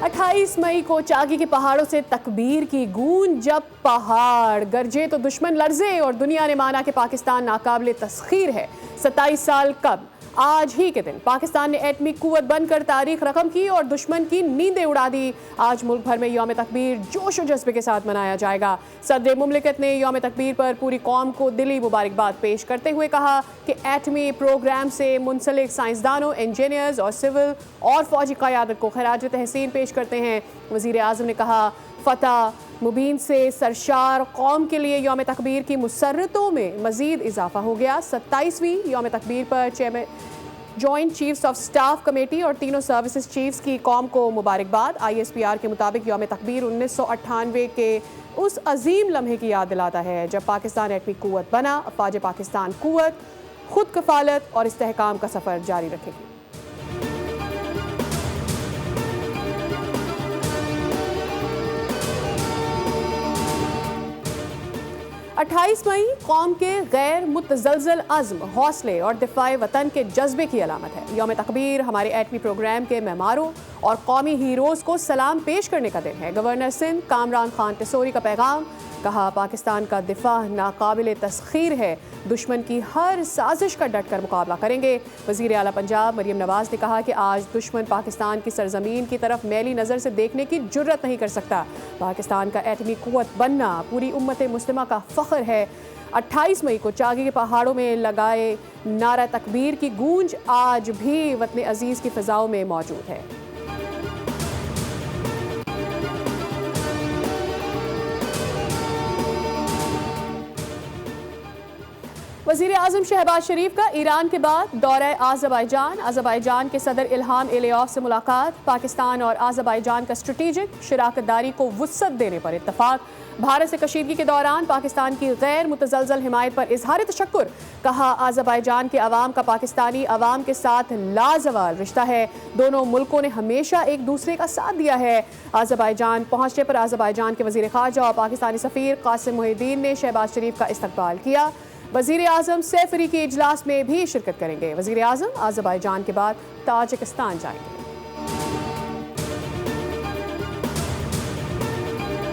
28 मई को चागी के पहाड़ों से तकबीर की गूंज, जब पहाड़ गरजे तो दुश्मन लर्जे और दुनिया ने माना कि पाकिस्तान नाकाबिले तस्खीर है। 27 साल कब आज ही के दिन पाकिस्तान ने एटमी कुव्वत बनकर तारीख रकम की और दुश्मन की नींदें उड़ा दी। आज मुल्क भर में यौम तकबीर जोश और जज्बे के साथ मनाया जाएगा। सदर मुमलिकत ने यौम तकबीर पर पूरी कौम को दिली मुबारकबाद पेश करते हुए कहा कि एटमी प्रोग्राम से मुंसलिक साइंसदानों, इंजीनियर्स और सिविल और फौजी क़यादत को खराज तहसीन पेश करते हैं। वज़ीर आज़म ने कहा, फतह मुबीन से सरशार कौम के लिए यौम तकबीर की मुसर्रतों में मज़ीद इजाफा हो गया। 27वीं यौम तकबीर पर chairman joint chiefs of staff committee और तीनों सर्विसेज चीफ्स की कौम को मुबारकबाद। ISPR के मुताबिक यौम तकबीर 1998 के उस अजीम लम्हे की याद दिलाता है जब पाकिस्तान एटमी कुव्वत बना। अफवाज पाकिस्तान कुव्वत खुद कफालत और इस्तेहकाम का सफ़र जारी रखेगी। 28 मई कौम के गैर मुतज़लज़ल अज़्म, हौसले और दिफ़ाए वतन के जज्बे की अलामत है। यौम तकबीर हमारे एटमी प्रोग्राम के मेहमानों और कौमी हीरोज़ को सलाम पेश करने का दिन है। गवर्नर सिंध कामरान खान टिसोरी का पैगाम, कहा, पाकिस्तान का दिफा नाकाबिले तस्खीर है, दुश्मन की हर साजिश का डट कर मुकाबला करेंगे। वज़ीर आला पंजाब मरियम नवाज़ ने कहा कि आज दुश्मन पाकिस्तान की सरजमीन की तरफ मैली नज़र से देखने की जुर्रत नहीं कर सकता। पाकिस्तान का एटमी कुव्वत बनना पूरी उम्मत मुस्लिमा का फ़ख्र है। 28 मई को चागी के पहाड़ों में लगाए नारा तकबीर की गूंज आज भी वतन अजीज़ की फ़िज़ाओं में मौजूद है। वज़ीर आज़म शहबाज शरीफ का ईरान के बाद दौरा आज़रबाईजान। आज़रबाईजान के सदर इल्हाम एलियॉफ से मुलाकात। पाकिस्तान और आज़रबाईजान का स्ट्रेटेजिक शराकतदारी को वुसअत देने पर इत्तफाक। भारत से कशीदगी के दौरान पाकिस्तान की गैर मुतज़लज़ल हिमायत पर इज़हार तशक्कुर। कहा, आज़रबाईजान के अवाम का पाकिस्तानी अवाम के साथ लाजवाल रिश्ता है। दोनों मुल्कों ने हमेशा एक दूसरे का साथ दिया है। आज़रबाईजान पहुँचने पर आज़रबाईजान के वज़ीर ख़ारजा और पाकिस्तानी सफ़ीर कासिम मुहिद्दीन ने शहबाज शरीफ का इस्तकबाल किया। वज़ीर आज़म सैफरी के इजलास में भी शिरकत करेंगे। वज़ीर आज़म आज़रबाईजान के बाद ताजिकिस्तान जाएंगे।